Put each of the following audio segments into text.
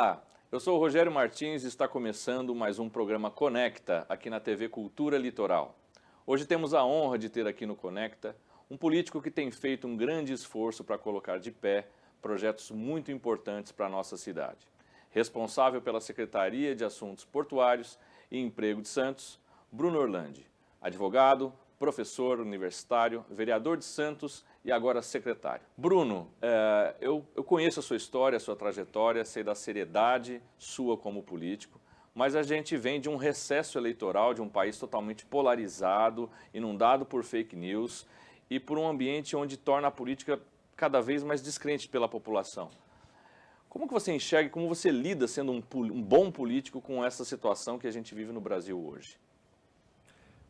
Olá, eu sou o Rogério Martins e está começando mais um programa Conecta aqui na TV Cultura Litoral. Hoje temos a honra de ter aqui no Conecta um político que tem feito um grande esforço para colocar de pé projetos muito importantes para a nossa cidade. Responsável pela Secretaria de Assuntos Portuários e Emprego de Santos, Bruno Orlandi, advogado, professor universitário, vereador de Santos e agora secretário. Bruno, eu conheço a sua história, a sua trajetória, sei da seriedade sua como político, mas a gente vem de um recesso eleitoral de um país totalmente polarizado, inundado por fake news e por um ambiente onde torna a política cada vez mais descrente pela população. Como que você enxerga, como você lida sendo um bom político com essa situação que a gente vive no Brasil hoje?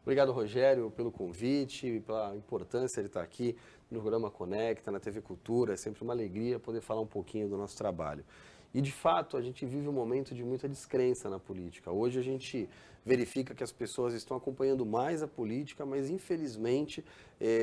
Obrigado, Rogério, pelo convite e pela importância de estar aqui no programa Conecta, na TV Cultura. É sempre uma alegria poder falar um pouquinho do nosso trabalho. E, de fato, a gente vive um momento de muita descrença na política. Hoje a gente verifica que as pessoas estão acompanhando mais a política, mas, infelizmente,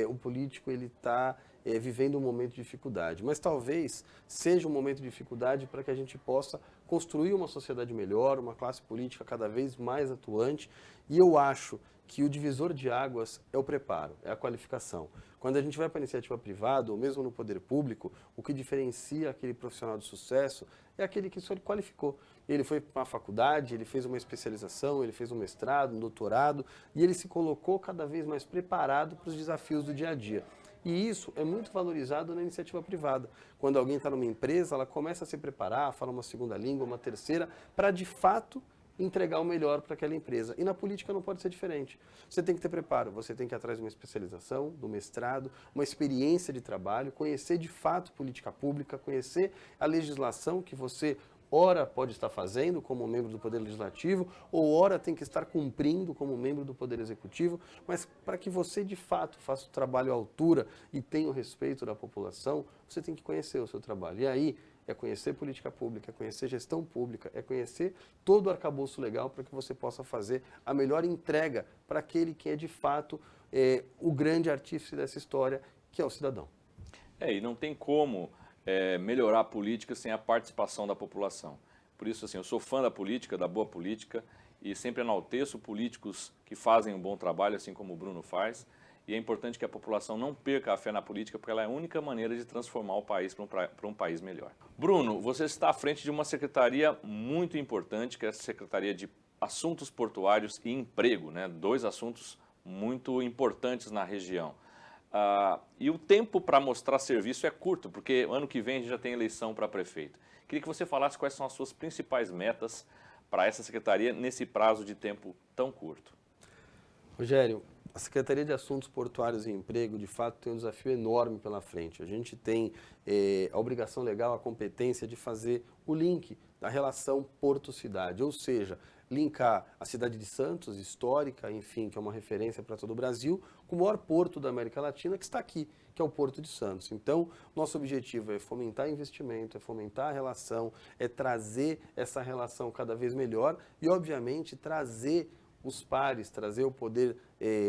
o político está vivendo um momento de dificuldade. Mas talvez seja um momento de dificuldade para que a gente possa construir uma sociedade melhor, uma classe política cada vez mais atuante. E eu acho que o divisor de águas é o preparo, é a qualificação. Quando a gente vai para a iniciativa privada, ou mesmo no poder público, o que diferencia aquele profissional de sucesso é aquele que só qualificou. Ele foi para uma faculdade, ele fez uma especialização, ele fez um mestrado, um doutorado, e ele se colocou cada vez mais preparado para os desafios do dia a dia. E isso é muito valorizado na iniciativa privada. Quando alguém está numa empresa, ela começa a se preparar, fala uma segunda língua, uma terceira, para de fato entregar o melhor para aquela empresa. E na política não pode ser diferente. Você tem que ter preparo, você tem que ir atrás de uma especialização, do mestrado, uma experiência de trabalho, conhecer de fato política pública, conhecer a legislação que você ora pode estar fazendo como membro do Poder Legislativo, ou ora tem que estar cumprindo como membro do Poder Executivo, mas para que você de fato faça o trabalho à altura e tenha o respeito da população, você tem que conhecer o seu trabalho. E aí, é conhecer política pública, é conhecer gestão pública, é conhecer todo o arcabouço legal para que você possa fazer a melhor entrega para aquele que é de fato o grande artífice dessa história, que é o cidadão. E não tem como melhorar a política sem a participação da população. Por isso, assim, eu sou fã da política, da boa política, e sempre enalteço políticos que fazem um bom trabalho, assim como o Bruno faz. E é importante que a população não perca a fé na política, porque ela é a única maneira de transformar o país para um país melhor. Bruno, você está à frente de uma secretaria muito importante, que é a Secretaria de Assuntos Portuários e Emprego, né? Dois assuntos muito importantes na região. E o tempo para mostrar serviço é curto, porque ano que vem a gente já tem eleição para prefeito. Queria que você falasse quais são as suas principais metas para essa secretaria nesse prazo de tempo tão curto. Rogério, a Secretaria de Assuntos Portuários e Emprego, de fato, tem um desafio enorme pela frente. A gente tem a obrigação legal, a competência de fazer o link da relação porto-cidade, ou seja, linkar a cidade de Santos, histórica, enfim, que é uma referência para todo o Brasil, com o maior porto da América Latina que está aqui, que é o Porto de Santos. Então, nosso objetivo é fomentar investimento, é fomentar a relação, é trazer essa relação cada vez melhor e, obviamente, trazer os pares, trazer o poder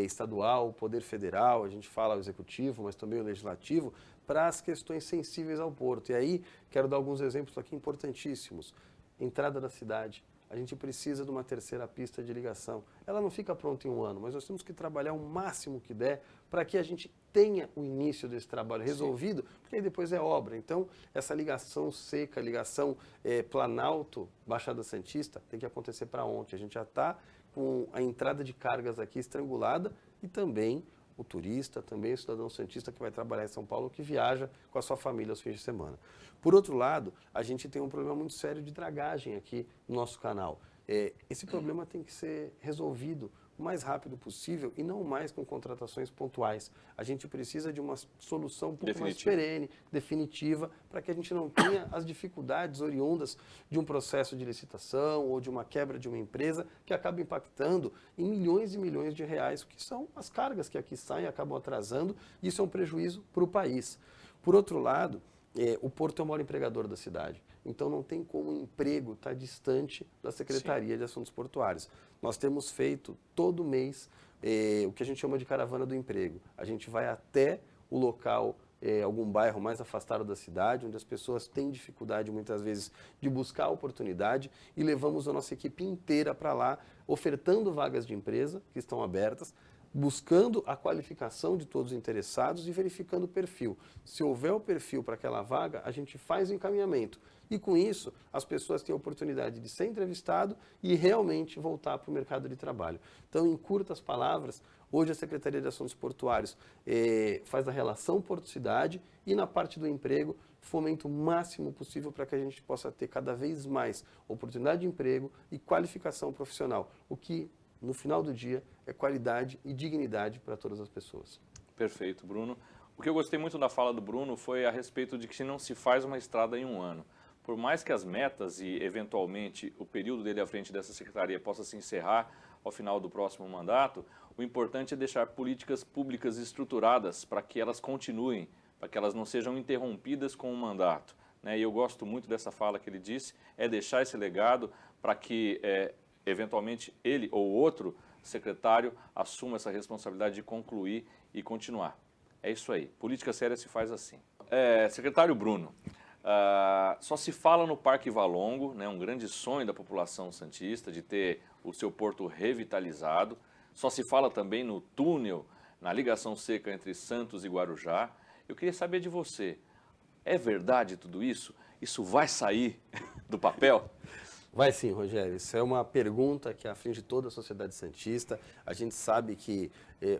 estadual, o poder federal, a gente fala o executivo, mas também o legislativo, para as questões sensíveis ao porto. E aí, quero dar alguns exemplos aqui importantíssimos. Entrada da cidade. A gente precisa de uma terceira pista de ligação. Ela não fica pronta em um ano, mas nós temos que trabalhar o máximo que der para que a gente tenha o início desse trabalho resolvido, porque aí depois é obra. Então, essa ligação seca, ligação Planalto, Baixada Santista, tem que acontecer para ontem. A gente já está com a entrada de cargas aqui estrangulada e também o turista, também o cidadão santista que vai trabalhar em São Paulo, que viaja com a sua família aos fins de semana. Por outro lado, a gente tem um problema muito sério de dragagem aqui no nosso canal. Esse problema tem que ser resolvido o mais rápido possível e não mais com contratações pontuais. A gente precisa de uma solução um pouco mais perene, definitiva, para que a gente não tenha as dificuldades oriundas de um processo de licitação ou de uma quebra de uma empresa que acaba impactando em milhões e milhões de reais, que são as cargas que aqui saem e acabam atrasando, e isso é um prejuízo para o país. Por outro lado, o Porto é o maior empregador da cidade. Então não tem como o emprego estar distante da Secretaria de Assuntos Portuários. Nós temos feito todo mês o que a gente chama de caravana do emprego. A gente vai até o local algum bairro mais afastado da cidade, onde as pessoas têm dificuldade muitas vezes de buscar a oportunidade, e levamos a nossa equipe inteira para lá, ofertando vagas de empresa que estão abertas, buscando a qualificação de todos os interessados e verificando o perfil. Se houver o perfil para aquela vaga, a gente faz o encaminhamento. E com isso, as pessoas têm a oportunidade de ser entrevistado e realmente voltar para o mercado de trabalho. Então, em curtas palavras, hoje a Secretaria de Assuntos Portuários faz a relação porto-cidade e na parte do emprego fomenta o máximo possível para que a gente possa ter cada vez mais oportunidade de emprego e qualificação profissional, o que no final do dia é qualidade e dignidade para todas as pessoas. Perfeito, Bruno. O que eu gostei muito da fala do Bruno foi a respeito de que não se faz uma estrada em um ano. Por mais que as metas e, eventualmente, o período dele à frente dessa secretaria possa se encerrar ao final do próximo mandato, o importante é deixar políticas públicas estruturadas para que elas continuem, para que elas não sejam interrompidas com o mandato. E eu gosto muito dessa fala que ele disse, é deixar esse legado para que, eventualmente, ele ou outro secretário assuma essa responsabilidade de concluir e continuar. É isso aí. Política séria se faz assim. Secretário Bruno, só se fala no Parque Valongo, um grande sonho da população santista de ter o seu porto revitalizado. Só se fala também no túnel, na ligação seca entre Santos e Guarujá. Eu queria saber de você, é verdade tudo isso? Isso vai sair do papel? Vai sim, Rogério. Isso é uma pergunta que aflige toda a sociedade santista. A gente sabe que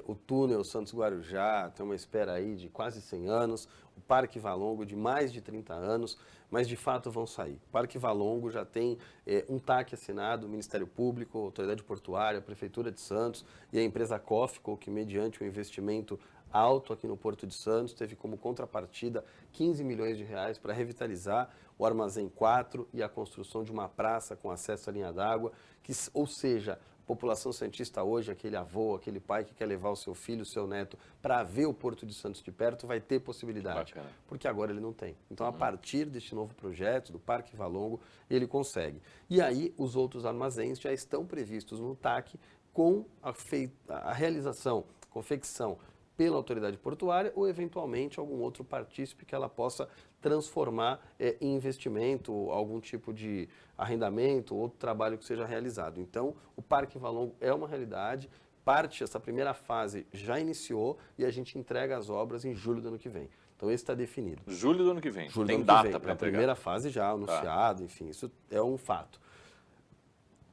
o túnel Santos-Guarujá tem uma espera aí de quase 100 anos, o Parque Valongo de mais de 30 anos, mas de fato vão sair. O Parque Valongo já tem um TAC assinado, o Ministério Público, a Autoridade Portuária, a Prefeitura de Santos e a empresa Cofco, que mediante um investimento alto aqui no Porto de Santos, teve como contrapartida 15 milhões de reais para revitalizar o Armazém 4 e a construção de uma praça com acesso à linha d'água, ou seja, a população santista hoje, aquele avô, aquele pai que quer levar o seu filho, o seu neto, para ver o Porto de Santos de perto, vai ter possibilidade, Bacana. Porque agora ele não tem. Então, a partir deste novo projeto, do Parque Valongo, ele consegue. E aí, os outros armazéns já estão previstos no TAC com a realização, confecção, pela autoridade portuária ou, eventualmente, algum outro partícipe que ela possa transformar em investimento, algum tipo de arrendamento, outro trabalho que seja realizado. Então, o Parque Valongo é uma realidade, essa primeira fase já iniciou e a gente entrega as obras em julho do ano que vem. Então, esse está definido. Julho do ano que vem. Julho Tem do ano que data vem. para entregar. A primeira fase já anunciado, enfim, isso é um fato.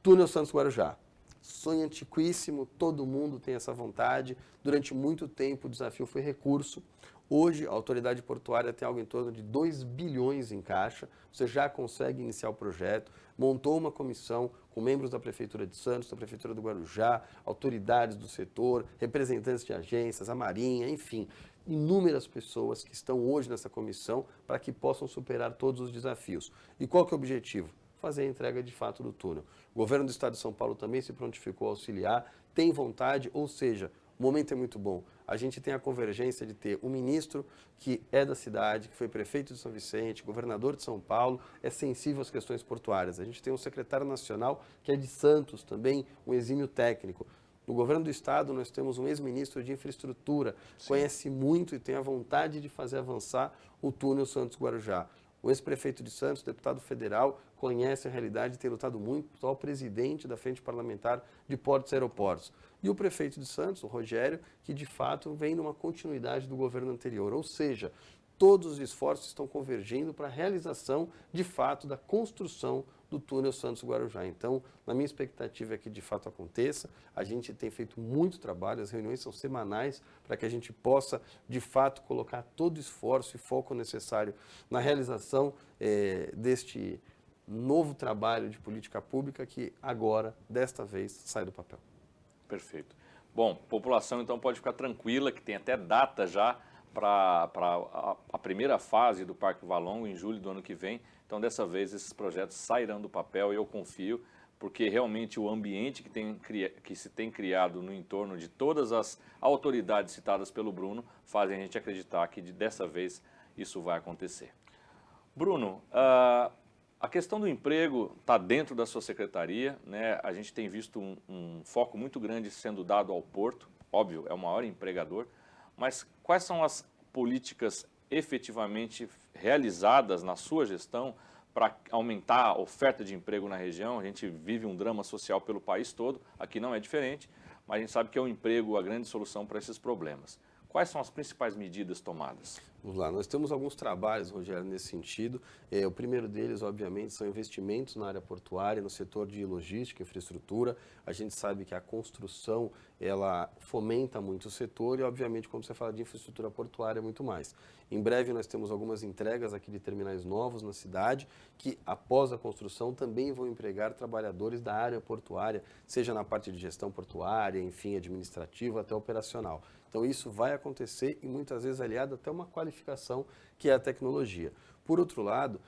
Túnel Santos-Guarujá. Sonho antiquíssimo, todo mundo tem essa vontade. Durante muito tempo o desafio foi recurso. Hoje a autoridade portuária tem algo em torno de 2 bilhões em caixa. Você já consegue iniciar o projeto, montou uma comissão com membros da Prefeitura de Santos, da Prefeitura do Guarujá, autoridades do setor, representantes de agências, a Marinha, enfim, inúmeras pessoas que estão hoje nessa comissão para que possam superar todos os desafios. E qual que é o objetivo? Fazer a entrega de fato do túnel. O governo do estado de São Paulo também se prontificou a auxiliar, tem vontade, ou seja, o momento é muito bom. A gente tem a convergência de ter um ministro que é da cidade, que foi prefeito de São Vicente, governador de São Paulo, é sensível às questões portuárias. A gente tem um secretário nacional que é de Santos também, um exímio técnico. No governo do estado, nós temos um ex-ministro de infraestrutura, conhece muito e tem a vontade de fazer avançar o túnel Santos-Guarujá. O ex-prefeito de Santos, deputado federal, conhece a realidade e tem lutado muito, ao presidente da Frente Parlamentar de Portos e Aeroportos. E o prefeito de Santos, o Rogério, que de fato vem numa continuidade do governo anterior. Ou seja, todos os esforços estão convergindo para a realização, de fato, da construção do túnel Santos-Guarujá. Então, na minha expectativa é que de fato aconteça. A gente tem feito muito trabalho, as reuniões são semanais para que a gente possa, de fato, colocar todo o esforço e foco necessário na realização deste novo trabalho de política pública que agora, desta vez, sai do papel. Perfeito. Bom, população então pode ficar tranquila, que tem até data já para a primeira fase do Parque Valongo, em julho do ano que vem. Então, dessa vez, esses projetos sairão do papel e eu confio, porque realmente o ambiente que se tem criado no entorno de todas as autoridades citadas pelo Bruno fazem a gente acreditar que dessa vez isso vai acontecer. Bruno, a questão do emprego está dentro da sua secretaria, né? A gente tem visto um foco muito grande sendo dado ao Porto, óbvio, é o maior empregador, mas quais são as políticas efetivamente realizadas na sua gestão para aumentar a oferta de emprego na região? A gente vive um drama social pelo país todo, aqui não é diferente, mas a gente sabe que é o emprego a grande solução para esses problemas. Quais são as principais medidas tomadas? Vamos lá, nós temos alguns trabalhos, Rogério, nesse sentido. O primeiro deles, obviamente, são investimentos na área portuária, no setor de logística, infraestrutura. A gente sabe que a construção, ela fomenta muito o setor e, obviamente, quando você fala de infraestrutura portuária, muito mais. Em breve, nós temos algumas entregas aqui de terminais novos na cidade, que, após a construção, também vão empregar trabalhadores da área portuária, seja na parte de gestão portuária, enfim, administrativa, até operacional. Então, isso vai acontecer e muitas vezes aliado até uma qualificação que é a tecnologia. Por outro lado,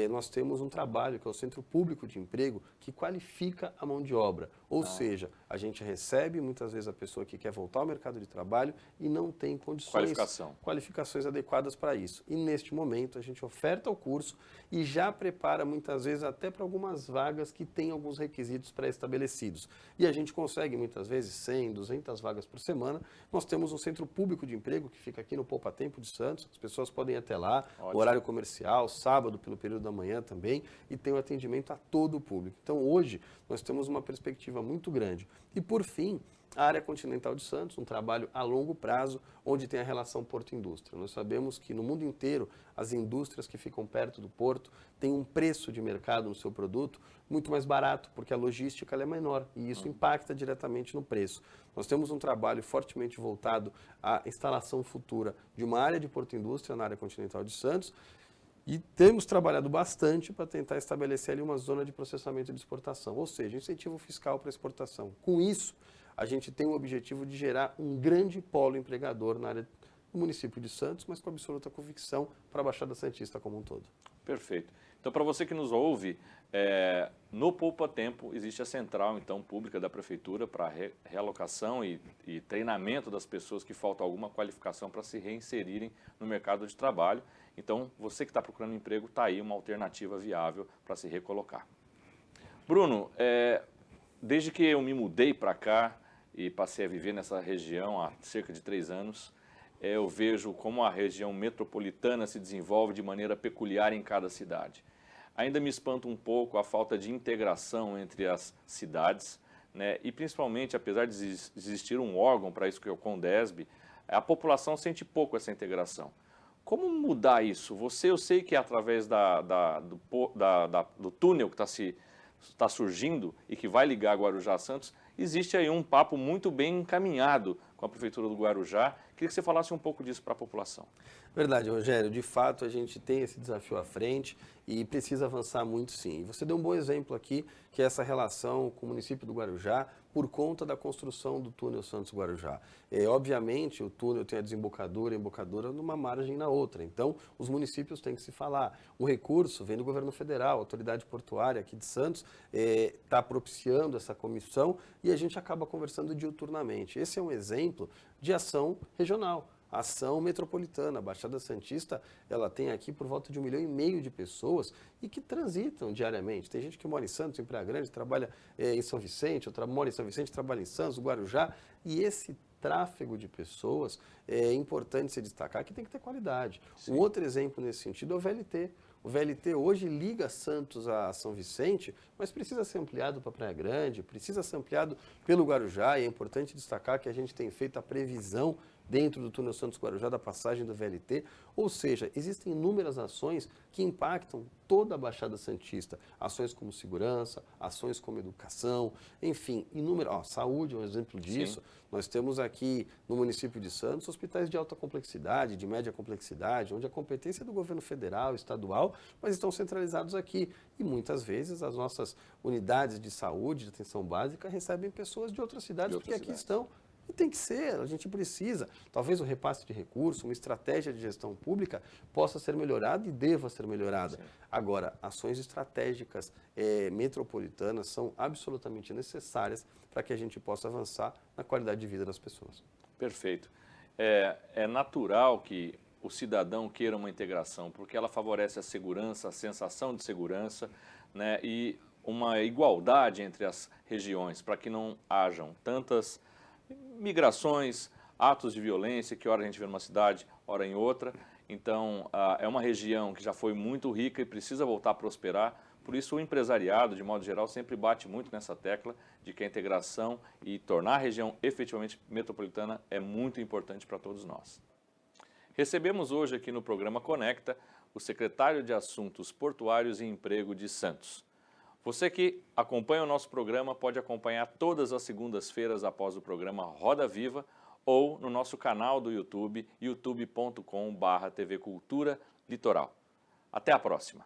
nós temos um trabalho que é o Centro Público de Emprego que qualifica a mão de obra. Ou seja, a gente recebe muitas vezes a pessoa que quer voltar ao mercado de trabalho e não tem qualificações adequadas para isso. E neste momento a gente oferta o curso e já prepara muitas vezes até para algumas vagas que têm alguns requisitos pré-estabelecidos. E a gente consegue muitas vezes 100, 200 vagas por semana. Nós temos um Centro Público de Emprego que fica aqui no Poupa Tempo de Santos. As pessoas podem ir até lá, horário comercial, sábado pelo período da manhã também, e tem o atendimento a todo o público. Então hoje nós temos uma perspectiva muito grande. E por fim, a área continental de Santos, um trabalho a longo prazo, onde tem a relação porto-indústria. Nós sabemos que no mundo inteiro, as indústrias que ficam perto do porto têm um preço de mercado no seu produto muito mais barato, porque a logística ela é menor e isso impacta diretamente no preço. Nós temos um trabalho fortemente voltado à instalação futura de uma área de porto-indústria na área continental de Santos, e temos trabalhado bastante para tentar estabelecer ali uma zona de processamento de exportação, ou seja, incentivo fiscal para exportação. Com isso, a gente tem o objetivo de gerar um grande polo empregador na área do município de Santos, mas com absoluta convicção para a Baixada Santista como um todo. Perfeito. Então, para você que nos ouve, no Poupa Tempo existe a central, então, pública da Prefeitura para realocação e treinamento das pessoas que faltam alguma qualificação para se reinserirem no mercado de trabalho. Então, você que está procurando emprego, está aí uma alternativa viável para se recolocar. Bruno, desde que eu me mudei para cá e passei a viver nessa região há cerca de 3 anos, eu vejo como a região metropolitana se desenvolve de maneira peculiar em cada cidade. Ainda me espanta um pouco a falta de integração entre as cidades, né? E principalmente, apesar de existir um órgão para isso, que é o Condesb, a população sente pouco essa integração. Como mudar isso? Eu sei que é através do túnel que está surgindo e que vai ligar Guarujá a Santos, existe aí um papo muito bem encaminhado com a Prefeitura do Guarujá. Queria que você falasse um pouco disso para a população. Verdade, Rogério. De fato, a gente tem esse desafio à frente e precisa avançar muito, sim. Você deu um bom exemplo aqui, que é essa relação com o município do Guarujá, por conta da construção do túnel Santos-Guarujá. Obviamente, o túnel tem a desembocadura e a embocadura numa margem na outra. Então, os municípios têm que se falar. O recurso vem do governo federal, a autoridade portuária aqui de Santos está propiciando essa comissão e a gente acaba conversando diuturnamente. Esse é um exemplo de ação regional. Ação metropolitana. A Baixada Santista, ela tem aqui por volta de 1,5 milhão de pessoas e que transitam diariamente. Tem gente que mora em Santos, em Praia Grande, trabalha em São Vicente, mora em São Vicente, trabalha em Santos, Guarujá, e esse tráfego de pessoas é importante se destacar que tem que ter qualidade. Sim. Um outro exemplo nesse sentido é o VLT. O VLT hoje liga Santos a São Vicente, mas precisa ser ampliado para Praia Grande, precisa ser ampliado pelo Guarujá, e é importante destacar que a gente tem feito a previsão dentro do túnel Santos-Guarujá da passagem do VLT, ou seja, existem inúmeras ações que impactam toda a Baixada Santista, ações como segurança, ações como educação, enfim, inúmeras, saúde é um exemplo disso. Sim. Nós temos aqui no município de Santos hospitais de alta complexidade, de média complexidade, onde a competência é do governo federal, estadual, mas estão centralizados aqui. E muitas vezes as nossas unidades de saúde, de atenção básica, recebem pessoas de outras cidades, porque aqui estão. E tem que ser, a gente precisa. Talvez o repasse de recursos, uma estratégia de gestão pública possa ser melhorada e deva ser melhorada. Sim. Agora, ações estratégicas metropolitanas são absolutamente necessárias para que a gente possa avançar na qualidade de vida das pessoas. Perfeito. É natural que o cidadão queira uma integração, porque ela favorece a segurança, a sensação de segurança, né, e uma igualdade entre as regiões, para que não hajam tantas migrações, atos de violência, que ora a gente vê numa cidade, ora em outra, Então, é uma região que já foi muito rica e precisa voltar a prosperar. Por isso, o empresariado, de modo geral, sempre bate muito nessa tecla de que a integração e tornar a região efetivamente metropolitana é muito importante para todos nós. Recebemos hoje aqui no programa Conecta o secretário de Assuntos Portuários e Emprego de Santos. Você que acompanha o nosso programa pode acompanhar todas as segundas-feiras após o programa Roda Viva ou no nosso canal do YouTube, youtube.com/TV Cultura Litoral. Até a próxima!